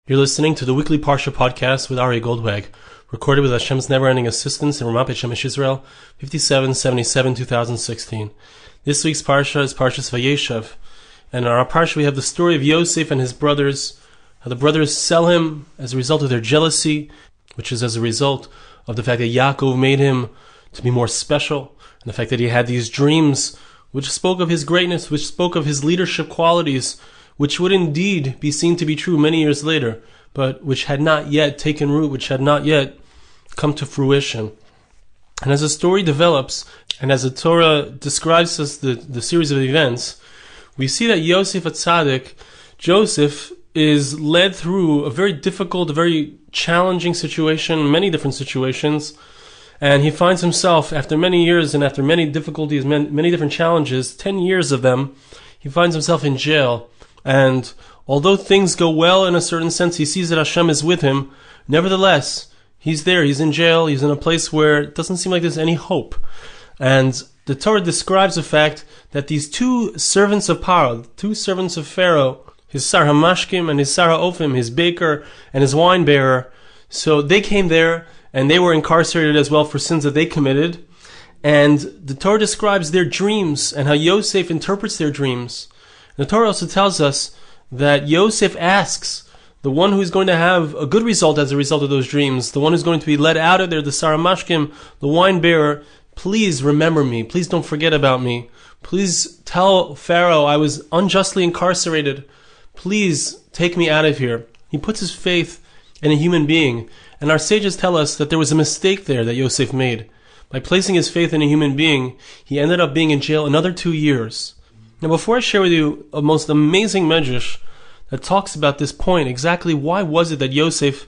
You're listening to the weekly Parsha podcast with Ari Goldwag, recorded with Hashem's never-ending assistance in Ramat Shemesh Israel, 5777-2016. This week's Parsha is Parshas Vayeshev, and in our Parsha we have the story of Yosef and his brothers, how the brothers sell him as a result of their jealousy, which is as a result of the fact that Yaakov made him to be more special, and the fact that he had these dreams which spoke of his greatness, which spoke of his leadership qualities, which would indeed be seen to be true many years later, but which had not yet taken root, which had not yet come to fruition. And as the story develops, and as the Torah describes us the series of events, we see that Yosef Atzadik, Joseph, is led through a very difficult, a very challenging situation, many different situations, and he finds himself, after many years and after many difficulties, many different challenges, 10 years of them, he finds himself in jail. And although things go well in a certain sense, he sees that Hashem is with him. Nevertheless, he's there, he's in jail, he's in a place where it doesn't seem like there's any hope. And the Torah describes the fact that these two servants of Paro, two servants of Pharaoh, his Sar HaMashkim and his Sar HaOfim, his baker and his wine bearer, so they came there and they were incarcerated as well for sins that they committed. And the Torah describes their dreams and how Yosef interprets their dreams. The Torah also tells us that Yosef asks the one who is going to have a good result as a result of those dreams, the one who's going to be let out of there, the Sar HaMashkim, the wine bearer, please remember me, please don't forget about me, please tell Pharaoh I was unjustly incarcerated, please take me out of here. He puts his faith in a human being, and our sages tell us that there was a mistake there that Yosef made. By placing his faith in a human being, he ended up being in jail another 2 years. Now, before I share with you a most amazing medrash that talks about this point, exactly why was it that Yosef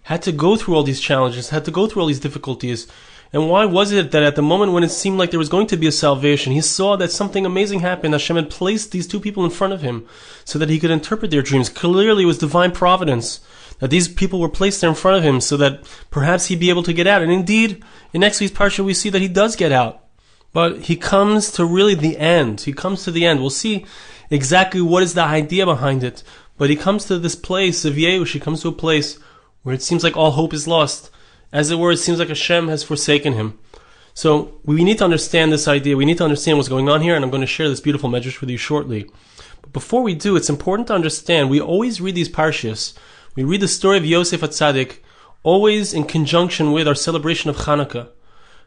had to go through all these challenges, had to go through all these difficulties, and why was it that at the moment when it seemed like there was going to be a salvation, he saw that something amazing happened. Hashem had placed these two people in front of him so that he could interpret their dreams. Clearly it was divine providence that these people were placed there in front of him so that perhaps he'd be able to get out. And indeed, in next week's Parsha we see that he does get out. But he comes to really the end. He comes to the end. We'll see exactly what is the idea behind it. But he comes to this place of Yeush. He comes to a place where it seems like all hope is lost. As it were, it seems like Hashem has forsaken him. So we need to understand this idea. We need to understand what's going on here. And I'm going to share this beautiful medrash with you shortly. But before we do, it's important to understand, we always read these parshas. We read the story of Yosef Atzadik always in conjunction with our celebration of Chanukah.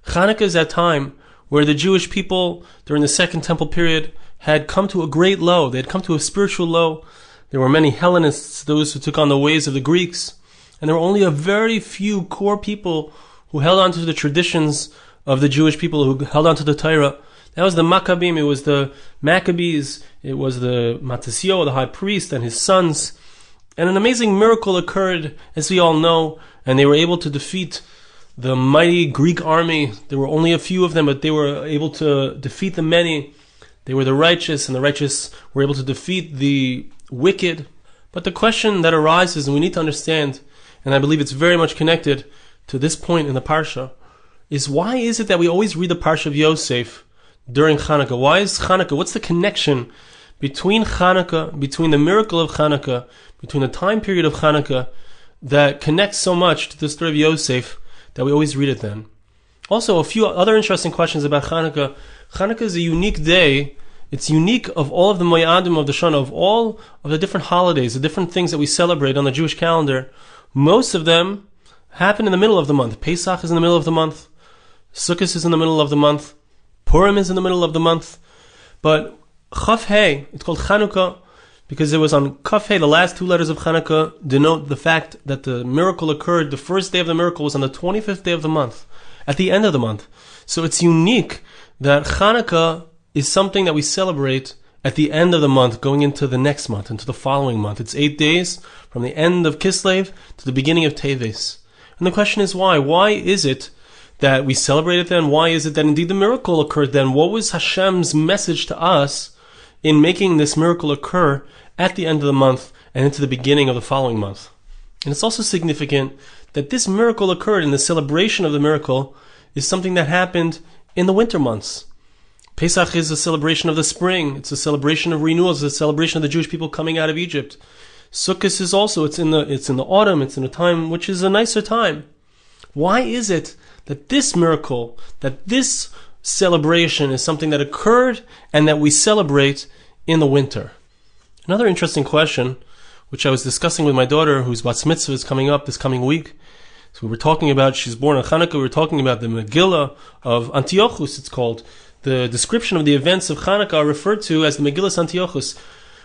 Chanukah is that time where the Jewish people during the Second Temple period had come to a great low. They had come to a spiritual low. There were many Hellenists, those who took on the ways of the Greeks, and there were only a very few core people who held on to the traditions of the Jewish people, who held on to the Torah. That was the Maccabim, it was the Maccabees, it was the Matisyahu, the high priest, and his sons. And an amazing miracle occurred, as we all know, and they were able to defeat the mighty Greek army. There were only a few of them, but they were able to defeat the many. They were the righteous, and the righteous were able to defeat the wicked. But the question that arises, and we need to understand, and I believe it's very much connected to this point in the Parsha, is why is it that we always read the Parsha of Yosef during Chanukah? Why is Chanukah? What's the connection between Chanukah, between the miracle of Chanukah, between the time period of Chanukah that connects so much to the story of Yosef that we always read it then? Also, a few other interesting questions about Chanukah. Chanukah is a unique day. It's unique of all of the Moyadim of the Shana, of all of the different holidays, the different things that we celebrate on the Jewish calendar. Most of them happen in the middle of the month. Pesach is in the middle of the month. Sukkot is in the middle of the month. Purim is in the middle of the month. But Chaf Hey, it's called Chanukah because it was on Kaf Hey, the last two letters of Chanukah denote the fact that the miracle occurred. The first day of the miracle was on the 25th day of the month, at the end of the month. So it's unique that Chanukah is something that we celebrate at the end of the month, going into the next month, into the following month. It's 8 days from the end of Kislev to the beginning of Teves. And the question is why? Why is it that we celebrate it then? Why is it that indeed the miracle occurred then? What was Hashem's message to us in making this miracle occur at the end of the month and into the beginning of the following month? And it's also significant that this miracle occurred, and the celebration of the miracle is something that happened in the winter months. Pesach is a celebration of the spring. It's a celebration of renewal. It's a celebration of the Jewish people coming out of Egypt. Sukkot is also, it's in the autumn, it's in a time which is a nicer time. Why is it that this miracle, that this celebration is something that occurred and that we celebrate in the winter? Another interesting question, which I was discussing with my daughter, whose bat mitzvah is coming up this coming week. So we were talking about, she's born on Chanukah, we were talking about the Megillah of Antiochus, it's called. The description of the events of Chanukah are referred to as the Megillah Antiochus,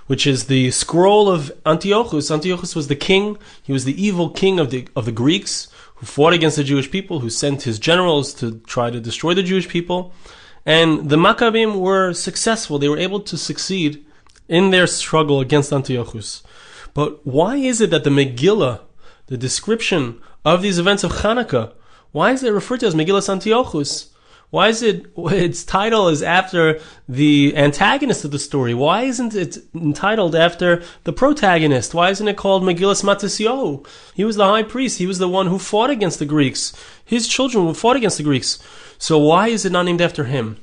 which is the scroll of Antiochus. Antiochus was the king. He was the evil king of the Greeks, who fought against the Jewish people, who sent his generals to try to destroy the Jewish people. And the Maccabim were successful. They were able to succeed in their struggle against Antiochus. But why is it that the Megillah, the description of these events of Chanukah, why is it referred to as Megillah Antiochus? Why is its title is after the antagonist of the story? Why isn't it entitled after the protagonist? Why isn't it called Megillas Matisyahu? He was the high priest. He was the one who fought against the Greeks. His children fought against the Greeks. So why is it not named after him?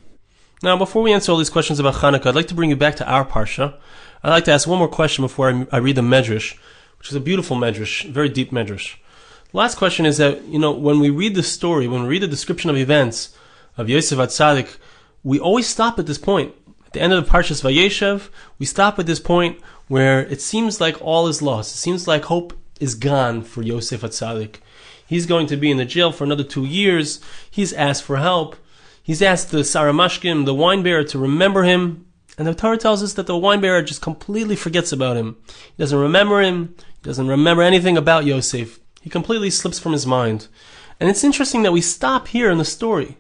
Now, before we answer all these questions about Chanukah, I'd like to bring you back to our Parsha. I'd like to ask one more question before I read the Medrash, which is a beautiful Medrash, a very deep Medrash. The last question is that, when we read the story, when we read the description of events of Yosef HaTzadik, we always stop at this point. At the end of the Parshas Vayeshev, we stop at this point where it seems like all is lost. It seems like hope is gone for Yosef HaTzadik. He's going to be in the jail for another 2 years. He's asked for help. He's asked the Saramashkim, the wine bearer, to remember him. And the Torah tells us that the wine bearer just completely forgets about him. He doesn't remember him. He doesn't remember anything about Yosef. He completely slips from his mind. And it's interesting that we stop here in the story.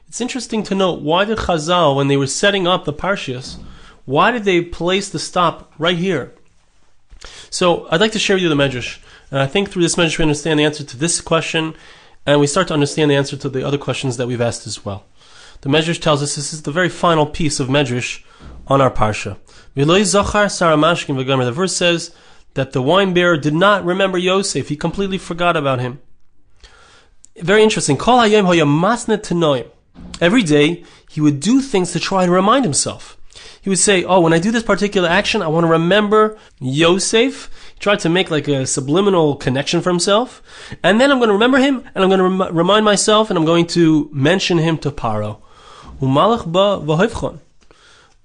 It's interesting to note, why did Chazal, when they were setting up the Parshas, why did they place the stop right here? So I'd like to share with you the Medrash. And I think through this Medrash we understand the answer to this question, and we start to understand the answer to the other questions that we've asked as well. The Medrash tells us this is the very final piece of Medrash on our Parsha. The verse says that the wine bearer did not remember Yosef. He completely forgot about him. Very interesting. Every day, he would do things to try to remind himself. He would say, when I do this particular action, I want to remember Yosef. He tried to make like a subliminal connection for himself. And then I'm going to remember him, and I'm going to remind myself, and I'm going to mention him to Paro.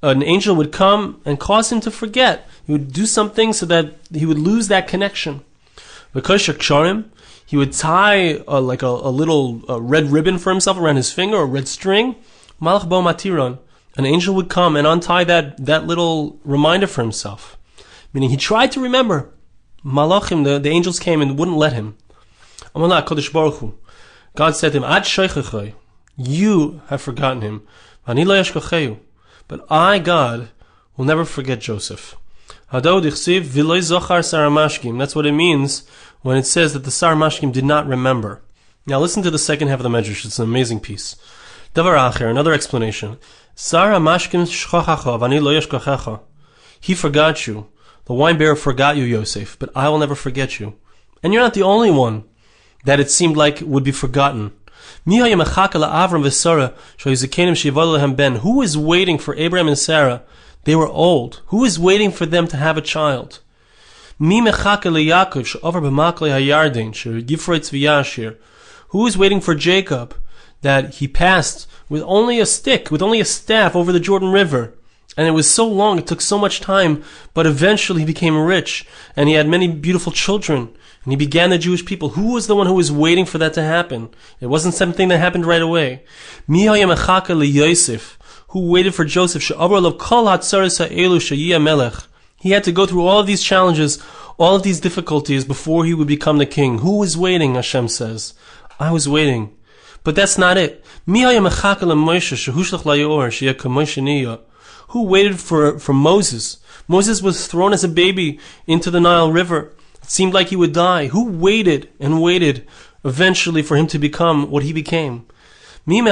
An angel would come and cause him to forget. He would do something so that he would lose that connection. He would tie a little red ribbon for himself around his finger, a red string. Malach bo matiron. An angel would come and untie that little reminder for himself. Meaning he tried to remember. Malachim, the angels came and wouldn't let him. Amallah Kodesh Baruch Hu. God said to him, Ad sheichachai. You have forgotten him. Ani lo yashkacheyu. But I, God, will never forget Joseph. Hadod ichsiv v'lo zochar saramashkim. That's what it means when it says that the Saramashkim did not remember. Now listen to the second half of the Medrash. It's an amazing piece. Davar acher, another explanation. Saramashkim shchochacha v'ani lo yashkachecha. He forgot you. The wine bearer forgot you, Yosef, but I will never forget you. And you're not the only one that it seemed like would be forgotten. Who is waiting for Abraham and Sarah? They were old. Who is waiting for them to have a child? Who is waiting for Jacob, that he passed with only a stick, with only a staff over the Jordan River? And it was so long, it took so much time, but eventually he became rich, and he had many beautiful children, and he began the Jewish people. Who was the one who was waiting for that to happen? It wasn't something that happened right away. Who waited for Joseph? He had to go through all of these challenges, all of these difficulties before he would become the king. Who was waiting, Hashem says? I was waiting. But that's not it. Who waited for Moses? Moses was thrown as a baby into the Nile River. It seemed like he would die. Who waited and waited eventually for him to become what he became? Who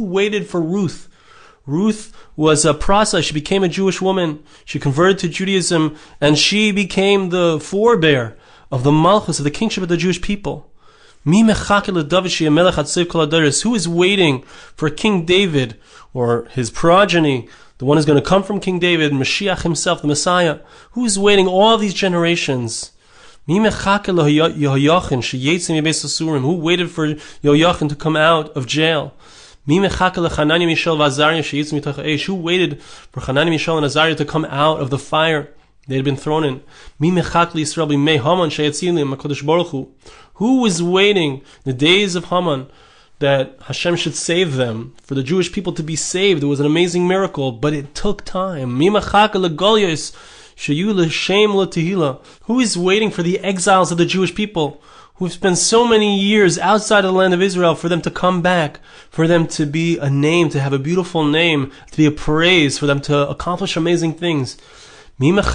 waited for Ruth? Ruth was a process. She became a Jewish woman. She converted to Judaism, and she became the forebear of the Malchus, of the kingship of the Jewish people. Who is waiting for King David or his progeny the one who's going to come from King David, Mashiach himself, the Messiah. Who is waiting all these generations? Who waited for Yoyachin to come out of jail? Who waited for Hanani, Mishael, and Azariah to come out of the fire they had been thrown in? Who was waiting the days of Haman that Hashem should save them, for the Jewish people to be saved? It was an amazing miracle, but it took time. Who is waiting for the exiles of the Jewish people, who have spent so many years outside of the land of Israel, for them to come back, for them to be a name, to have a beautiful name, to be a praise, for them to accomplish amazing things? Who is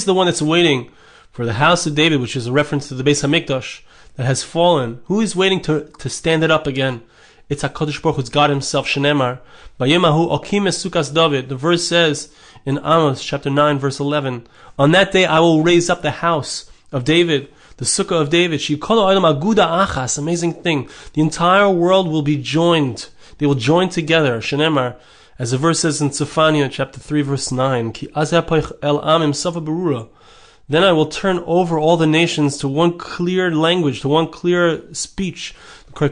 the one that's waiting for the house of David, which is a reference to the Beis Hamikdash that has fallen? Who is waiting to stand it up again? It's HaKadosh Baruch Hu, it's God himself. Shenemar, Bayemahu Okim es Sukas David. The verse says in Amos chapter 9 verse 11, on that day I will raise up the house of David, the Sukkah of David. Sheyikolu Olam Aguda Achas. Amazing thing. The entire world will be joined. They will join together. Shenemar, as the verse says in Tzefania chapter 3 verse 9, Ki az hapoich el amim safa berura. Then I will turn over all the nations to one clear language, to one clear speech. They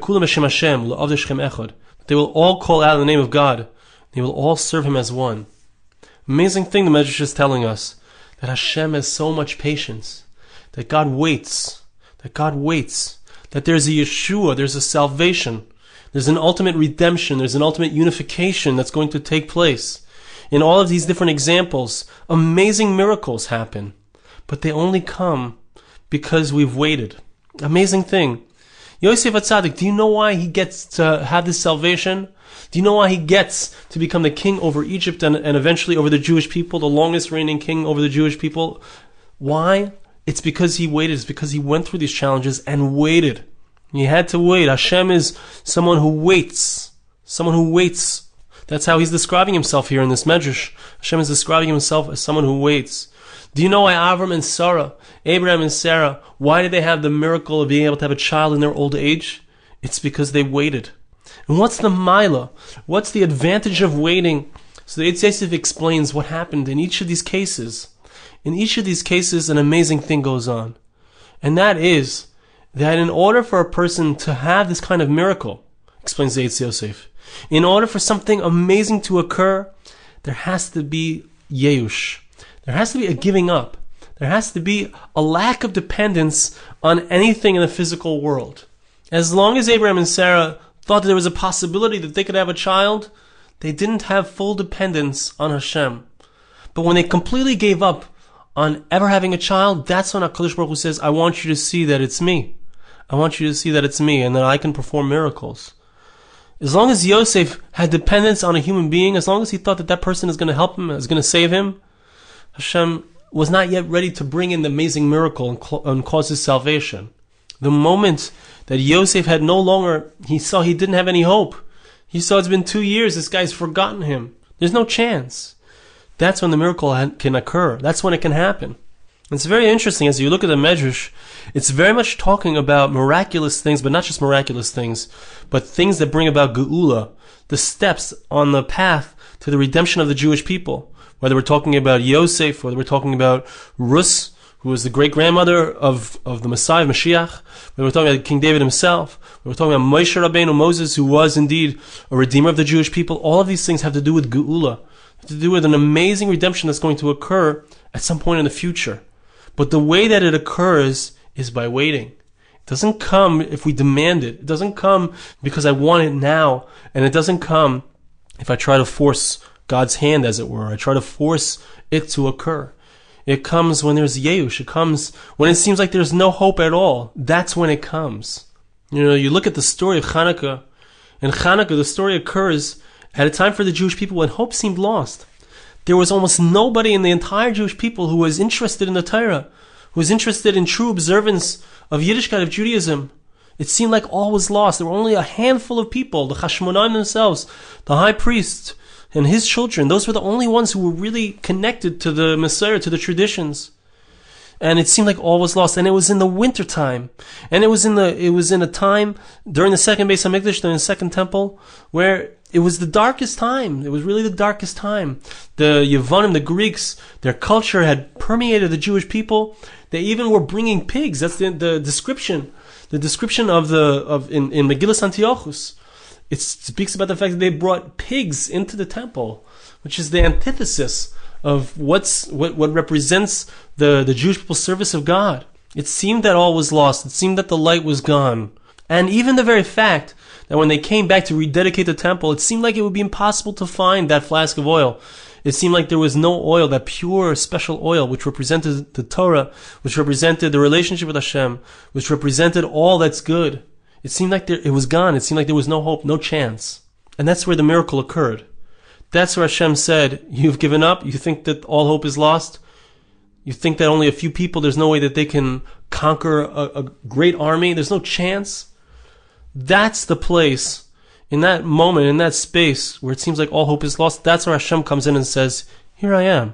will all call out in the name of God. They will all serve him as one. Amazing thing the Medrash is telling us, that Hashem has so much patience, that God waits, that there's a Yeshua, there's a salvation, there's an ultimate redemption, there's an ultimate unification that's going to take place. In all of these different examples, amazing miracles happen, but they only come because we've waited. Amazing thing. Yosef HaTzadik, do you know why he gets to have this salvation? Do you know why he gets to become the king over Egypt and eventually over the Jewish people, the longest reigning king over the Jewish people? Why? It's because he waited. It's because he went through these challenges and waited. He had to wait. Hashem is someone who waits. Someone who waits. That's how he's describing himself here in this Medrash. Hashem is describing himself as someone who waits. Do you know why Avram and Sarah, Abraham and Sarah, why did they have the miracle of being able to have a child in their old age? It's because they waited. And what's the milah? What's the advantage of waiting? So the Yosef explains what happened in each of these cases. In each of these cases, an amazing thing goes on. And that is that in order for a person to have this kind of miracle, explains the Yosef, in order for something amazing to occur, there has to be yeush. There has to be a giving up. There has to be a lack of dependence on anything in the physical world. As long as Abraham and Sarah thought that there was a possibility that they could have a child, they didn't have full dependence on Hashem. But when they completely gave up on ever having a child, that's when HaKadosh Baruch Hu says, I want you to see that it's me. I want you to see that it's me and that I can perform miracles. As long as Yosef had dependence on a human being, as long as he thought that that person is going to help him, is going to save him, Hashem was not yet ready to bring in the amazing miracle and cause his salvation. The moment that Yosef had no longer, he saw he didn't have any hope. He saw it's been 2 years, this guy's forgotten him. There's no chance. That's when the miracle can occur. That's when it can happen. It's very interesting as you look at the Medrash, it's very much talking about miraculous things, but not just miraculous things, but things that bring about Geula, the steps on the path to the redemption of the Jewish people. Whether we're talking about Yosef, whether we're talking about Rus, who was the great-grandmother of the Messiah, of Mashiach, whether we're talking about King David himself, whether we're talking about Moshe Rabbeinu, Moses, who was indeed a redeemer of the Jewish people, all of these things have to do with Geula, have to do with an amazing redemption that's going to occur at some point in the future. But the way that it occurs is by waiting. It doesn't come if we demand it. It doesn't come because I want it now. And it doesn't come if I try to force God's hand, as it were. I try to force it to occur. It comes when there's yeush. It comes when it seems like there's no hope at all. That's when it comes. You know, you look at the story of Chanukah. In Chanukah, the story occurs at a time for the Jewish people when hope seemed lost. There was almost nobody in the entire Jewish people who was interested in the Torah, who was interested in true observance of Yiddishkeit, of Judaism. It seemed like all was lost. There were only a handful of people, the Chashmonaim themselves, the high priest, and his children. Those were the only ones who were really connected to the Messiah, to the traditions. and it seemed like all was lost. And it was in the winter time, and it was in a time during the second Beis Hamikdash, during the second temple, where it was the darkest time. It was really the darkest time. The Yevonim, the Greeks, their culture had permeated the Jewish people. They even were bringing pigs. That's the description. The description in Megillas Antiochus. It speaks about the fact that they brought pigs into the temple, which is the antithesis of what represents the Jewish people's service of God. It seemed that all was lost. It seemed that the light was gone. And even the very fact that when they came back to rededicate the temple, it seemed like it would be impossible to find that flask of oil. It seemed like there was no oil, that pure special oil, which represented the Torah, which represented the relationship with Hashem, which represented all that's good. It seemed like it was gone. It seemed like there was no hope, no chance. And that's where the miracle occurred. That's where Hashem said, you've given up? You think that all hope is lost? You think that only a few people, there's no way that they can conquer a great army? There's no chance? That's the place, in that moment, in that space, where it seems like all hope is lost. That's where Hashem comes in and says, here I am.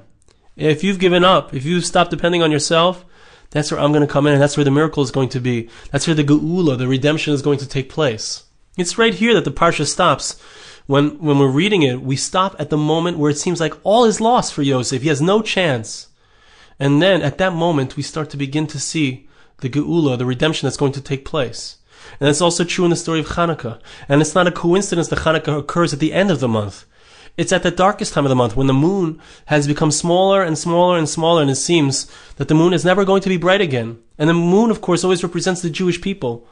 If you've given up, if you've stopped depending on yourself, that's where I'm going to come in, and that's where the miracle is going to be. That's where the geula, the redemption, is going to take place. It's right here that the Parsha stops. When we're reading it, we stop at the moment where it seems like all is lost for Yosef. He has no chance. And then, at that moment, we start to begin to see the geula, the redemption that's going to take place. And that's also true in the story of Chanukah. And it's not a coincidence that Chanukah occurs at the end of the month. It's at the darkest time of the month, when the moon has become smaller and smaller and smaller, and it seems that the moon is never going to be bright again. And the moon, of course, always represents the Jewish people.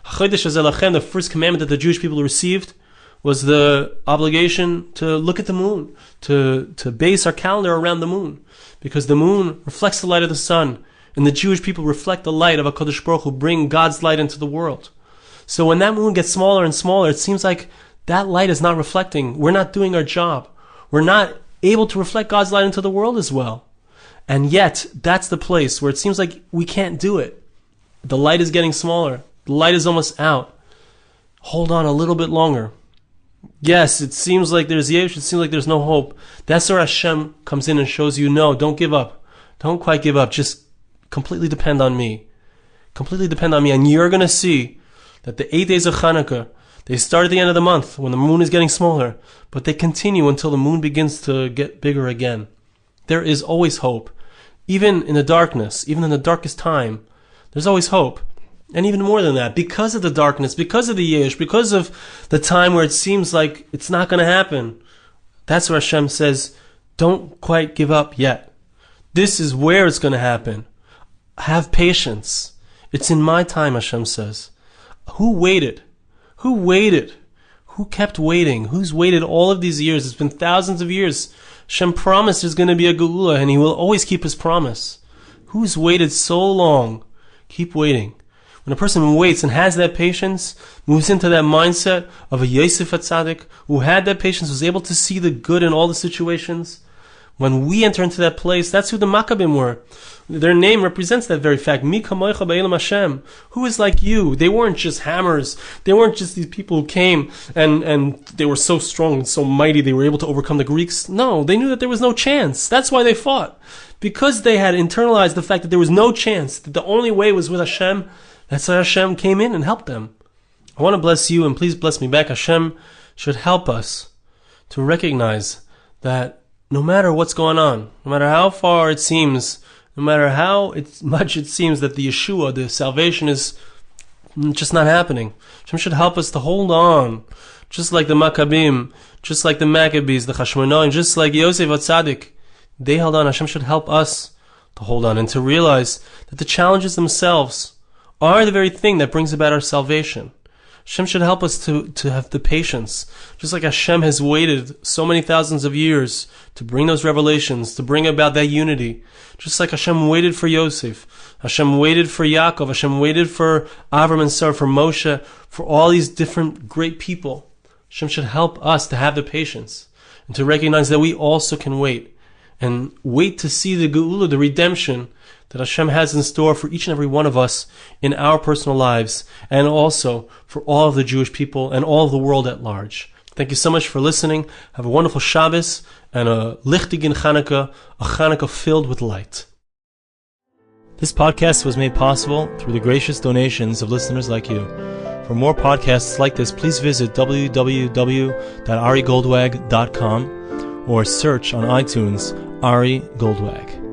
The first commandment that the Jewish people received was the obligation to look at the moon, to base our calendar around the moon, because the moon reflects the light of the sun, and the Jewish people reflect the light of HaKadosh Baruch Hu, bring God's light into the world. So when that moon gets smaller and smaller, it seems like that light is not reflecting. We're not doing our job. We're not able to reflect God's light into the world as well. And yet, that's the place where it seems like we can't do it. The light is getting smaller. The light is almost out. Hold on a little bit longer. Yes, it seems like there's yesh, it seems like there's no hope. That's where Hashem comes in and shows you, no, don't give up. Don't quite give up. Just completely depend on me. Completely depend on me. And you're going to see that the 8 days of Chanukah, they start at the end of the month when the moon is getting smaller, but they continue until the moon begins to get bigger again. There is always hope. Even in the darkness, even in the darkest time, there's always hope. And even more than that, because of the darkness, because of the yesh, because of the time where it seems like it's not going to happen, that's where Hashem says, don't quite give up yet. This is where it's going to happen. Have patience. It's in my time, Hashem says. Who waited? Who waited? Who kept waiting? Who's waited all of these years? It's been thousands of years. Hashem promised there's going to be a geula, and He will always keep His promise. Who's waited so long? Keep waiting. When a person waits and has that patience, moves into that mindset of a Yosef tzaddik, who had that patience, was able to see the good in all the situations, when we enter into that place, that's who the Maccabim were. Their name represents that very fact. Mi kamocha be'elam Hashem. Who is like you? They weren't just hammers. They weren't just these people who came and they were so strong and so mighty they were able to overcome the Greeks. No, they knew that there was no chance. That's why they fought. Because they had internalized the fact that there was no chance, that the only way was with Hashem, that's why Hashem came in and helped them. I want to bless you, and please bless me back. Hashem should help us to recognize that no matter what's going on, no matter how far it seems, no matter how much it seems that the Yeshua, the salvation, is just not happening, Hashem should help us to hold on, just like the Maccabim, just like the Maccabees, the Chashmonaim, just like Yosef tzaddik. They held on. Hashem should help us to hold on and to realize that the challenges themselves are the very thing that brings about our salvation. Hashem should help us to have the patience. Just like Hashem has waited so many thousands of years to bring those revelations, to bring about that unity. Just like Hashem waited for Yosef, Hashem waited for Yaakov, Hashem waited for Avram and Sarah, for Moshe, for all these different great people. Hashem should help us to have the patience and to recognize that we also can wait. And wait to see the geula, the redemption that Hashem has in store for each and every one of us in our personal lives, and also for all of the Jewish people and all of the world at large. Thank you so much for listening. Have a wonderful Shabbos and a lichtigen Chanukah, a Chanukah filled with light. This podcast was made possible through the gracious donations of listeners like you. For more podcasts like this, please visit www.arigoldwag.com or search on iTunes Ari Goldwag.